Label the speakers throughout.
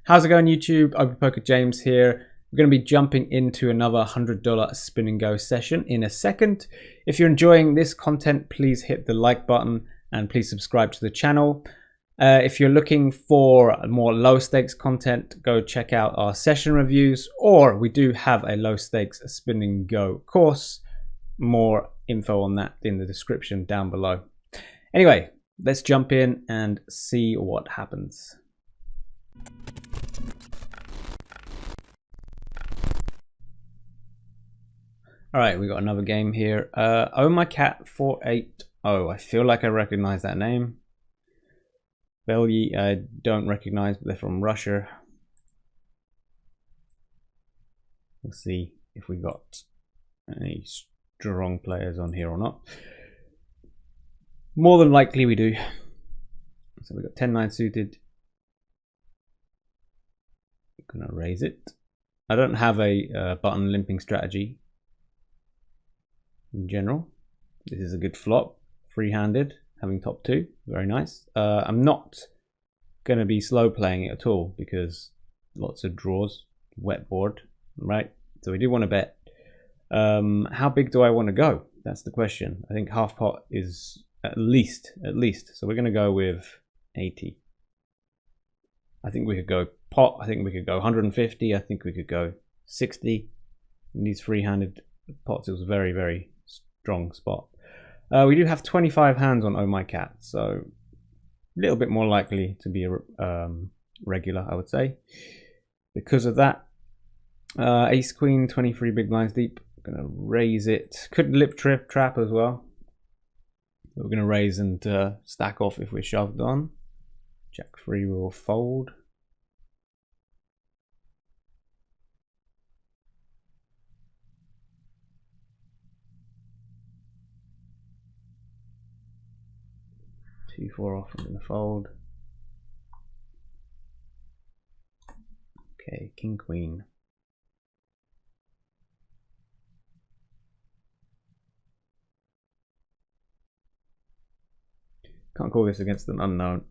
Speaker 1: How's it going, YouTube? Op.poker James here. We're going to be jumping into another $100 spin and go session in a second. If you're enjoying this content, please hit the like button and please subscribe to the channel. If you're looking for more low stakes content, go check out our session reviews, or we do have a low stakes spin and go course. More info on that in the description down below. Anyway, let's jump in and see what happens. All right, we got another game here. Oh My Cat 480. I feel like I recognize that name. Belgi, I don't recognize, but they're from Russia. We'll see if we got any strong players on here or not. More than likely we do. So we got 10-9 suited. I'm gonna raise it. I don't have a button limping strategy in general. This is a good flop, free-handed, having top two, very nice. I'm not gonna be slow playing it at all because lots of draws, wet board, right? So we do want to bet. How big do I want to go? That's the question. I think half pot is at least. So we're gonna go with 80. I think we could go pot. I think we could go 150. I think we could go 60. In these free-handed pots, it was a very, very strong spot. We do have 25 hands on Oh My Cat, so a little bit more likely to be a regular, I would say. Because of that, Ace Queen, 23 big blinds deep. Gonna raise it. Could lip trap as well. But we're gonna raise and stack off if we're shoved on. Jack 3 will fold. Two 4 off, I'm gonna fold. Okay, King Queen. Can't call this against an unknown.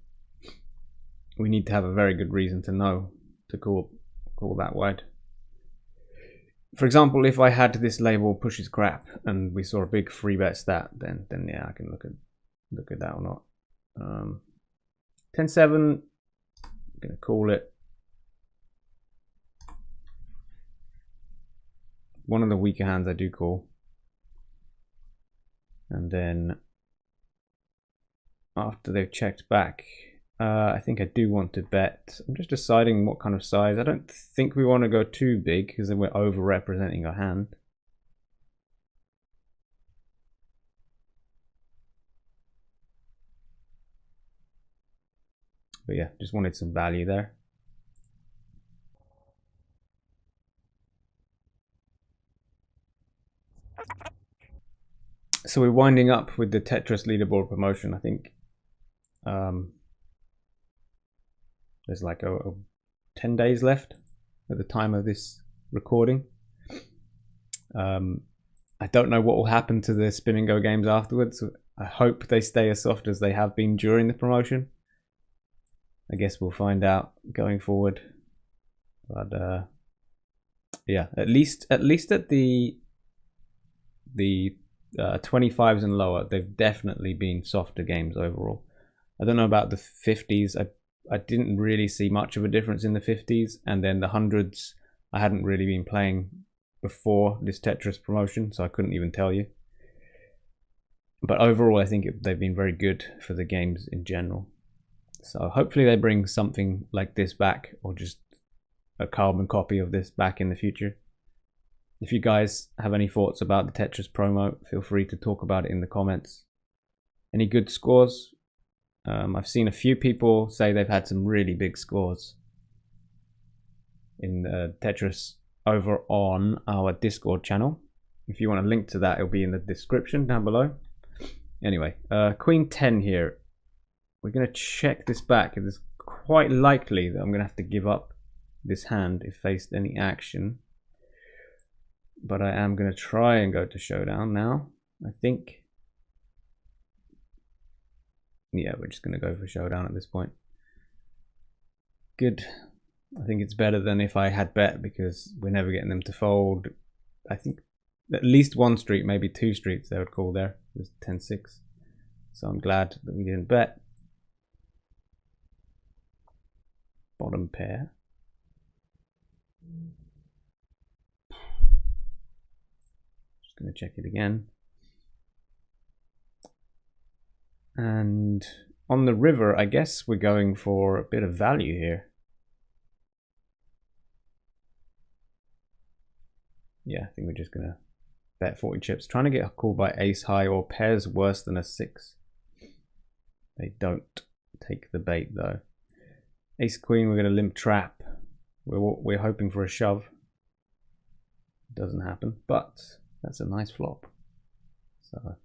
Speaker 1: We need to have a very good reason to know to call that wide. For example, if I had this label pushes crap and we saw a big free bet stat, then yeah, I can look at that or not. 10-7, I'm gonna call it. One of the weaker hands I do call, and then after they've checked back, I think I do want to bet. I'm just deciding what kind of size. I don't think we want to go too big because then we're over representing our hand. But yeah, just wanted some value there. So we're winding up with the Tetris leaderboard promotion. I think there's like 10 days left at the time of this recording. I don't know what will happen to the spin and go games afterwards. I hope they stay as soft as they have been during the promotion. I guess we'll find out going forward. But yeah, at least at the 25s and lower, they've definitely been softer games overall. I don't know about the 50s. I didn't really see much of a difference in the 50s, and then the 100s I hadn't really been playing before this Tetris promotion, so I couldn't even tell you. But overall, I think they've been very good for the games in general. So hopefully they bring something like this back, or just a carbon copy of this back in the future. If you guys have any thoughts about the Tetris promo, feel free to talk about it in the comments. Any good scores? I've seen a few people say they've had some really big scores in Tetris over on our Discord channel. If you want a link to that, it'll be in the description down below. Anyway, Queen 10 here. We're going to check this back. It is quite likely that I'm going to have to give up this hand if faced any action. But I am going to try and go to showdown now, I think. Yeah, we're just going to go for showdown at this point. Good. I think it's better than if I had bet, because we're never getting them to fold. I think at least one street, maybe two streets they would call there. It was 10-6. So I'm glad that we didn't bet. Bottom pair. Just going to check it again. And on the river, I guess we're going for a bit of value here. Yeah, I think we're just going to bet 40 chips. Trying to get a call by ace high or pairs worse than a 6. They don't take the bait though. Ace queen, we're going to limp trap. We're hoping for a shove. Doesn't happen, but that's a nice flop. So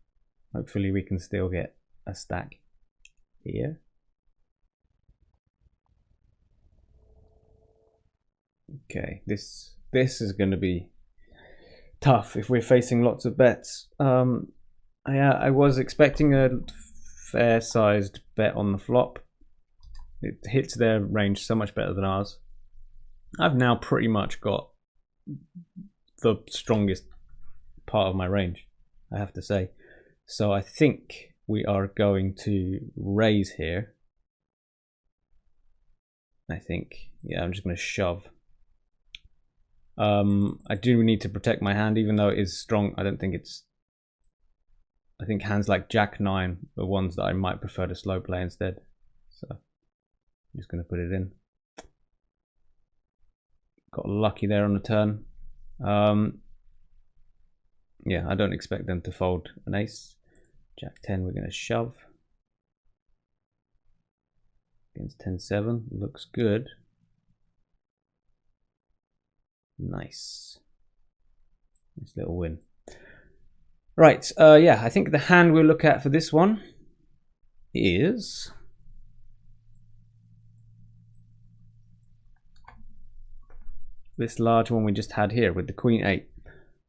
Speaker 1: hopefully we can still get a stack here. Okay, this is going to be tough if we're facing lots of bets. I was expecting a fair sized bet on the flop. It hits their range so much better than ours. I've now pretty much got the strongest part of my range, I have to say. So I think we are going to raise here. I think, yeah, I'm just going to shove. I do need to protect my hand, even though it is strong. I don't think it's... I think hands like Jack 9 are ones that I might prefer to slow play instead. So I'm just going to put it in. Got lucky there on the turn. Yeah, I don't expect them to fold an ace. Jack 10, we're going to shove. Against 10-7, looks good. Nice. Nice little win. Right, yeah, I think the hand we'll look at for this one is... this large one we just had here with the Queen 8.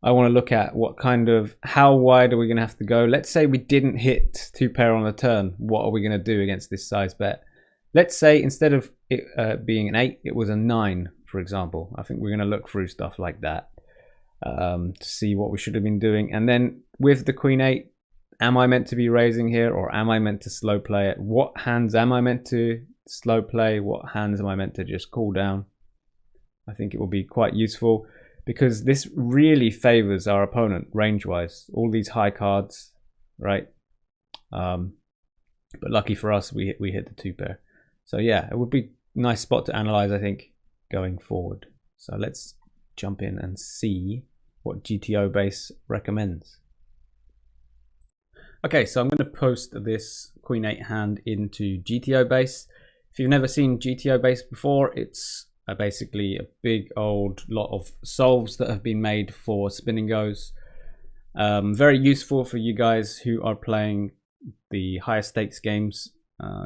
Speaker 1: I want to look at what kind of, how wide are we going to have to go? Let's say we didn't hit 2 pair on the turn. What are we going to do against this size bet? Let's say instead of it being an 8, it was a 9, for example. I think we're going to look through stuff like that to see what we should have been doing. And then with the Queen 8, am I meant to be raising here, or am I meant to slow play it? What hands am I meant to slow play? What hands am I meant to just call down? I think it will be quite useful, because this really favors our opponent range-wise. All these high cards, right? But lucky for us, we hit the 2 pair. So yeah, it would be a nice spot to analyze, I think, going forward. So let's jump in and see what GTO Base recommends. Okay, so I'm going to post this Queen 8 hand into GTO Base. If you've never seen GTO Base before, it's basically a big old lot of solves that have been made for spin and goes. Very useful for you guys who are playing the higher stakes games.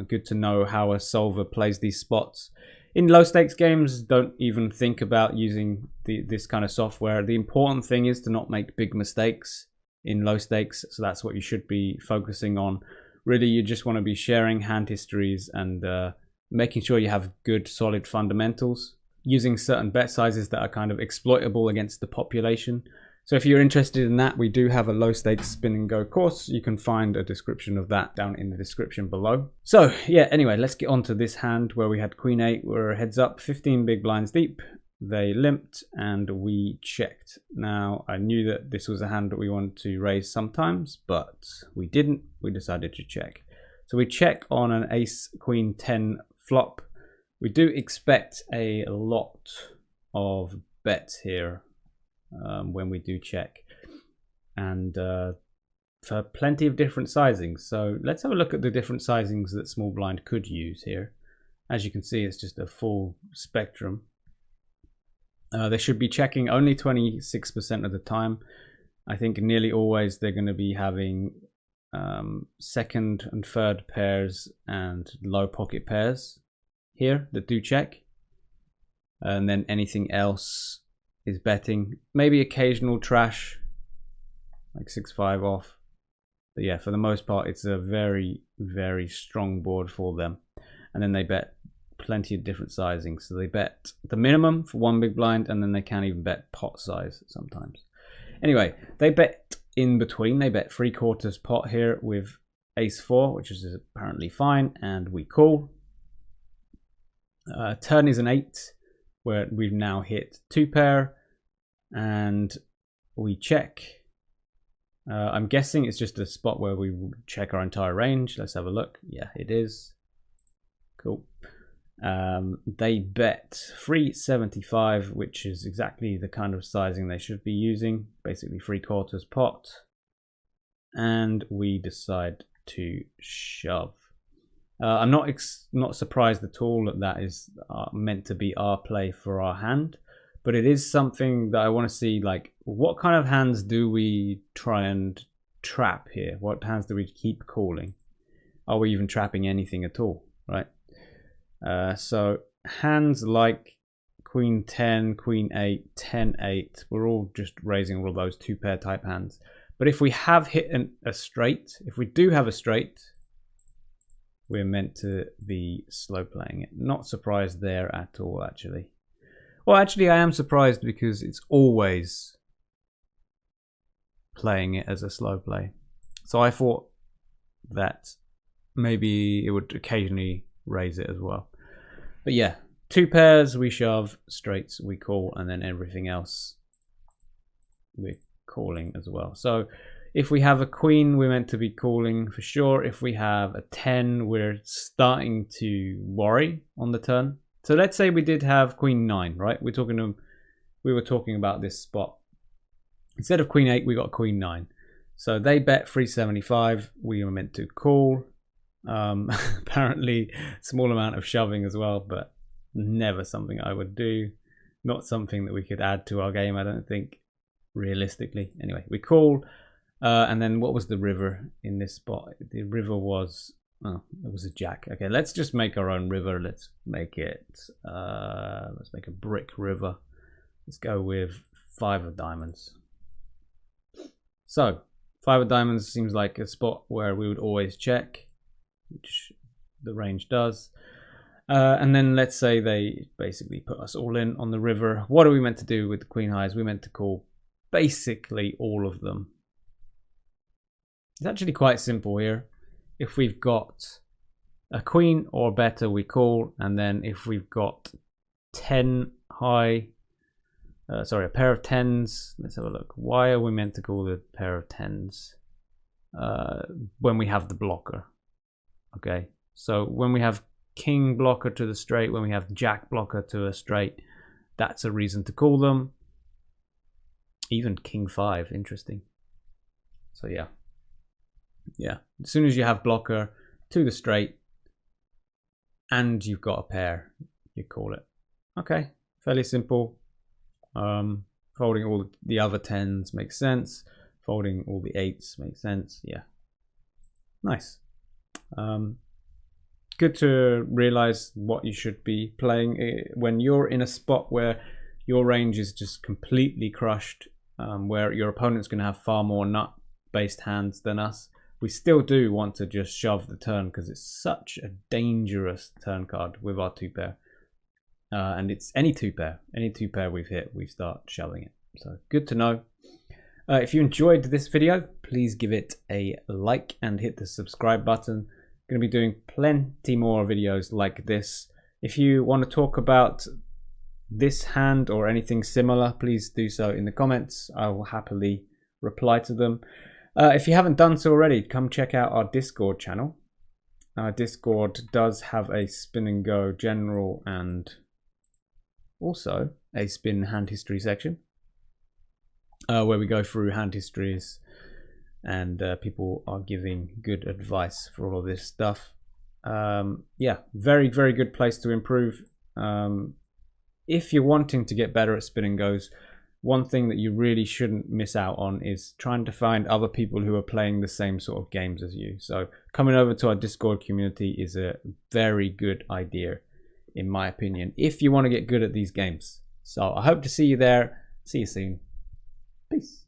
Speaker 1: Good to know how a solver plays these spots. In low stakes games, don't even think about using this kind of software. The important thing is to not make big mistakes in low stakes. So that's what you should be focusing on. Really, you just want to be sharing hand histories and making sure you have good solid fundamentals, using certain bet sizes that are kind of exploitable against the population. So if you're interested in that, we do have a low stakes spin and go course. You can find a description of that down in the description below. So yeah, anyway, let's get on to this hand where we had Queen 8. We're heads up, 15 big blinds deep. They limped and we checked. Now, I knew that this was a hand that we wanted to raise sometimes, but we didn't. We decided to check. So we check on an ace queen 10 flop. We do expect a lot of bets here when we do check, and for plenty of different sizings. So let's have a look at the different sizings that small blind could use here. As you can see, it's just a full spectrum. They should be checking only 26% of the time. I think nearly always they're going to be having second and third pairs and low pocket pairs here that do check, and then anything else is betting. Maybe occasional trash like 6-5 off, but yeah, for the most part it's a very, very strong board for them. And then they bet plenty of different sizings. So they bet the minimum for 1 big blind, and then they can even bet pot size sometimes. Anyway, they bet in between. They bet 3/4 pot here with ace-4, which is apparently fine, and we call. Turn is an 8, where we've now hit 2-pair, and we check. I'm guessing it's just a spot where we check our entire range. Let's have a look. Yeah, it is. Cool. They bet 375, which is exactly the kind of sizing they should be using. Basically 3/4 pot. And we decide to shove. I'm not surprised at all that that is meant to be our play for our hand. But it is something that I want to see, like, what kind of hands do we try and trap here? What hands do we keep calling? Are we even trapping anything at all, right? So hands like Queen 10, Queen 8, 10, 8, we're all just raising all of those 2-pair type hands. But if we have hit a straight, if we do have a straight, we're meant to be slow playing it. Not surprised there at all, actually. Well, actually, I am surprised because it's always playing it as a slow play. So I thought that maybe it would occasionally raise it as well. But yeah, 2 pairs we shove, straights we call, and then everything else we're calling as well. So if we have a queen, we're meant to be calling for sure. If we have a 10, we're starting to worry on the turn. So let's say we did have Queen 9, right? We were talking about this spot. Instead of Queen 8, we got Queen 9. So they bet 375. We were meant to call. Apparently, small amount of shoving as well, but never something I would do. Not something that we could add to our game, I don't think, realistically. Anyway, we call. And then what was the river in this spot? The river was... Oh, it was a jack. Okay, let's just make our own river. Let's make it, let's make a brick river. Let's go with 5 of diamonds. So, 5 of diamonds seems like a spot where we would always check, which the range does. And then let's say they basically put us all in on the river. What are we meant to do with the queen highs? We're meant to call basically all of them. It's actually quite simple here. If we've got a queen or better, we call, and then if we've got 10 high, sorry, a pair of 10s, let's have a look. Why are we meant to call the pair of 10s when we have the blocker? Okay, so when we have king blocker to the straight, when we have jack blocker to a straight, that's a reason to call them. Even king 5, interesting. So yeah. Yeah, as soon as you have blocker to the straight and you've got a pair, you call it. Okay, fairly simple. Folding all the other 10s makes sense. Folding all the 8s makes sense. Yeah, nice. Good to realize what you should be playing when you're in a spot where your range is just completely crushed, where your opponent's going to have far more nut-based hands than us. We still do want to just shove the turn because it's such a dangerous turn card with our 2-pair. And it's any 2-pair. Any 2-pair we've hit, we start shoving it. So good to know. If you enjoyed this video, please give it a like and hit the subscribe button. I'm going to be doing plenty more videos like this. If you want to talk about this hand or anything similar, please do so in the comments. I will happily reply to them. If you haven't done so already, come check out our Discord channel. Our Discord does have a spin and go general and also a spin hand history section where we go through hand histories and people are giving good advice for all of this stuff. Yeah, very, very good place to improve. If you're wanting to get better at spin and goes, one thing that you really shouldn't miss out on is trying to find other people who are playing the same sort of games as you. So coming over to our Discord community is a very good idea, in my opinion, if you want to get good at these games. So I hope to see you there. See you soon. Peace.